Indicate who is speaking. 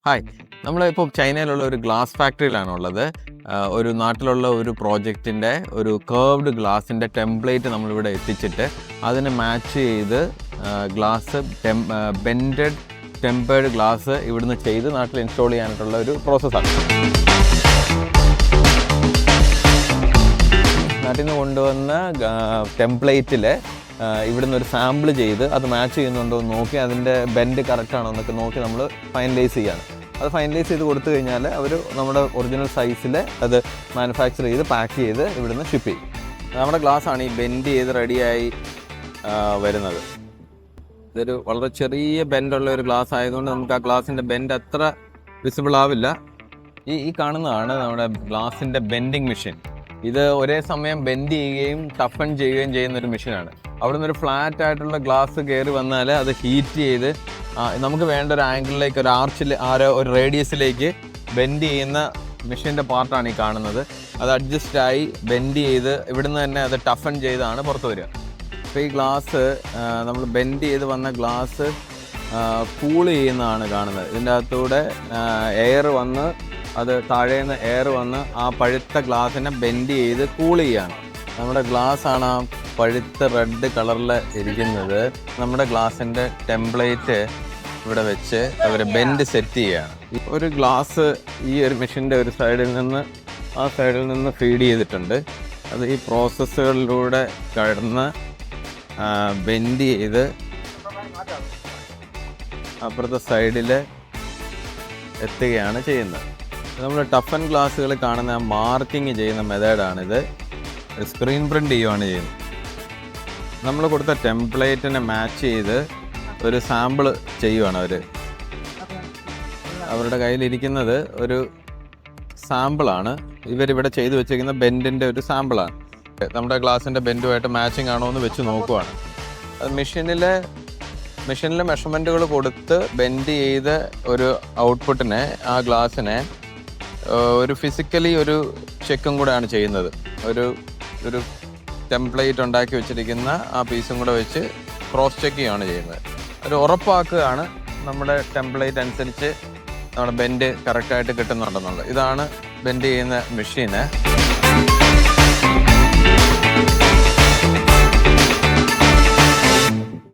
Speaker 1: Hi. നമ്മളിപ്പോൾ ചൈനയിലുള്ള ഒരു glass ഫാക്ടറിയിലാണുള്ളത്. ഒരു നാട്ടിലുള്ള ഒരു പ്രോജക്റ്റിൻ്റെ ഒരു കർവ്ഡ് ഗ്ലാസിൻ്റെ ടെംപ്ലേറ്റ് നമ്മളിവിടെ എത്തിച്ചിട്ട് അതിന് മാച്ച് ചെയ്ത് ഗ്ലാസ് ബെൻഡഡ് ടെമ്പേർഡ് ഗ്ലാസ് ഇവിടുന്ന് ചെയ്ത് നാട്ടിൽ ഇൻസ്റ്റാൾ ചെയ്യാനായിട്ടുള്ള ഒരു പ്രോസസ്സാണ്. നാട്ടിൽ നിന്ന് കൊണ്ടുവന്ന ടെംപ്ലേറ്റിൽ ഇവിടുന്ന് ഒരു സാമ്പിൾ ചെയ്ത് അത് മാച്ച് ചെയ്യുന്നുണ്ടോ എന്ന് നോക്കി അതിൻ്റെ ബെൻഡ് കറക്റ്റാണോ എന്നൊക്കെ നോക്കി നമ്മൾ ഫൈനലൈസ് ചെയ്യാണ്. അത് ഫൈനലൈസ് ചെയ്ത് കൊടുത്തു കഴിഞ്ഞാൽ അവർ നമ്മുടെ ഒറിജിനൽ സൈസിൽ അത് മാനുഫാക്ചർ ചെയ്ത് പാക്ക് ചെയ്ത് ഇവിടുന്ന് ഷിപ്പ് ചെയ്യും. നമ്മുടെ ഗ്ലാസ്സാണ് ഈ ബെൻഡ് ചെയ്ത് റെഡിയായി വരുന്നത്. ഇതൊരു വളരെ ചെറിയ ബെൻഡുള്ള ഒരു ഗ്ലാസ് ആയതുകൊണ്ട് നമുക്ക് ആ ഗ്ലാസിൻ്റെ ബെൻഡ് അത്ര വിസിബിൾ ആവില്ല. ഈ കാണുന്നതാണ് നമ്മുടെ ഗ്ലാസിൻ്റെ ബെൻഡിങ് മെഷീൻ. ഇത് ഒരേ സമയം ബെൻഡ് ചെയ്യുകയും ടഫൺ ചെയ്യുകയും ചെയ്യുന്ന ഒരു മെഷീനാണ്. അവിടെ നിന്ന് ഒരു ഫ്ലാറ്റ് ആയിട്ടുള്ള ഗ്ലാസ് കയറി വന്നാൽ അത് ഹീറ്റ് ചെയ്ത് നമുക്ക് വേണ്ട ഒരു ആംഗിളിലേക്ക്, ഒരു ആർച്ചിൽ, ഒരു റേഡിയസിലേക്ക് ബെൻഡ് ചെയ്യുന്ന മെഷീൻ്റെ പാർട്ടാണ് ഈ കാണുന്നത്. അത് അഡ്ജസ്റ്റായി ബെൻഡ് ചെയ്ത് ഇവിടുന്ന് തന്നെ അത് ടഫൺ ചെയ്താണ് പുറത്ത് വരിക. അപ്പോൾ ഈ ഗ്ലാസ് നമ്മൾ ബെൻഡ് ചെയ്ത് വന്ന ഗ്ലാസ് കൂൾ ചെയ്യുന്നതാണ് കാണുന്നത്. ഇതിൻ്റെ അകത്തൂടെ എയർ വന്ന് അത് താഴേന്ന് എയർ വന്ന് ആ പഴുത്ത ഗ്ലാസിനെ ബെൻഡ് ചെയ്ത് കൂൾ ചെയ്യാണ്. നമ്മുടെ ഗ്ലാസ്സാണ് ആ പഴുത്ത റെഡ് കളറിൽ ഇരിക്കുന്നത്. നമ്മുടെ ഗ്ലാസിൻ്റെ ടെംപ്ലേറ്റ് ഇവിടെ വെച്ച് അവർ ബെൻഡ് സെറ്റ് ചെയ്യുകയാണ്. ഒരു ഗ്ലാസ് ഈ ഒരു മെഷീൻ്റെ ഒരു സൈഡിൽ നിന്ന് ആ സൈഡിൽ നിന്ന് ഫീഡ് ചെയ്തിട്ടുണ്ട്. അത് ഈ പ്രോസസ്സുകളിലൂടെ കടന്ന് ബെൻഡ് ചെയ്ത് അപ്പുറത്തെ സൈഡിൽ എത്തുകയാണ് ചെയ്യുന്നത്. നമ്മൾ ടഫൻ ഗ്ലാസ്സുകൾ കാണുന്ന മാർക്കിങ് ചെയ്യുന്ന മെത്തേഡാണിത്. സ്ക്രീൻ പ്രിൻ്റ് ചെയ്യുകയാണ് ചെയ്യുന്നത്. നമ്മൾ കൊടുത്ത ടെംപ്ലേറ്റിനെ മാച്ച് ചെയ്ത് ഒരു സാമ്പിൾ ചെയ്യുവാണ് അവർ. അവരുടെ കയ്യിലിരിക്കുന്നത് ഒരു സാമ്പിളാണ്. ഇവരിവിടെ ചെയ്തു വെച്ചിരിക്കുന്ന ബെൻഡിൻ്റെ ഒരു സാമ്പിളാണ്. നമ്മുടെ ഗ്ലാസിൻ്റെ ബെൻഡുമായിട്ട് മാച്ചിങ് ആണോ എന്ന് വെച്ച് നോക്കുവാണ്. അത് മെഷീനിലെ മെഷർമെൻറ്റുകൾ കൊടുത്ത് ബെൻഡ് ചെയ്ത് ഒരു ഔട്ട്പുട്ടിനെ, ആ ഗ്ലാസ്സിനെ ഒരു ഫിസിക്കലി ഒരു ചെക്കും കൂടെയാണ് ചെയ്യുന്നത്. ഒരു ടെംപ്ലേറ്റ് ഉണ്ടാക്കി വെച്ചിരിക്കുന്ന ആ പീസും കൂടെ വെച്ച് ക്രോസ് ചെക്ക് ചെയ്യുകയാണ് ചെയ്യുന്നത്. ഒരു ഉറപ്പാക്കുകയാണ് നമ്മുടെ ടെംപ്ലേറ്റ് അനുസരിച്ച് നമ്മുടെ ബെൻഡ് കറക്റ്റായിട്ട് കിട്ടുന്നുണ്ടെന്നുള്ളത്. ഇതാണ് ബെൻഡ് ചെയ്യുന്ന മെഷീന്.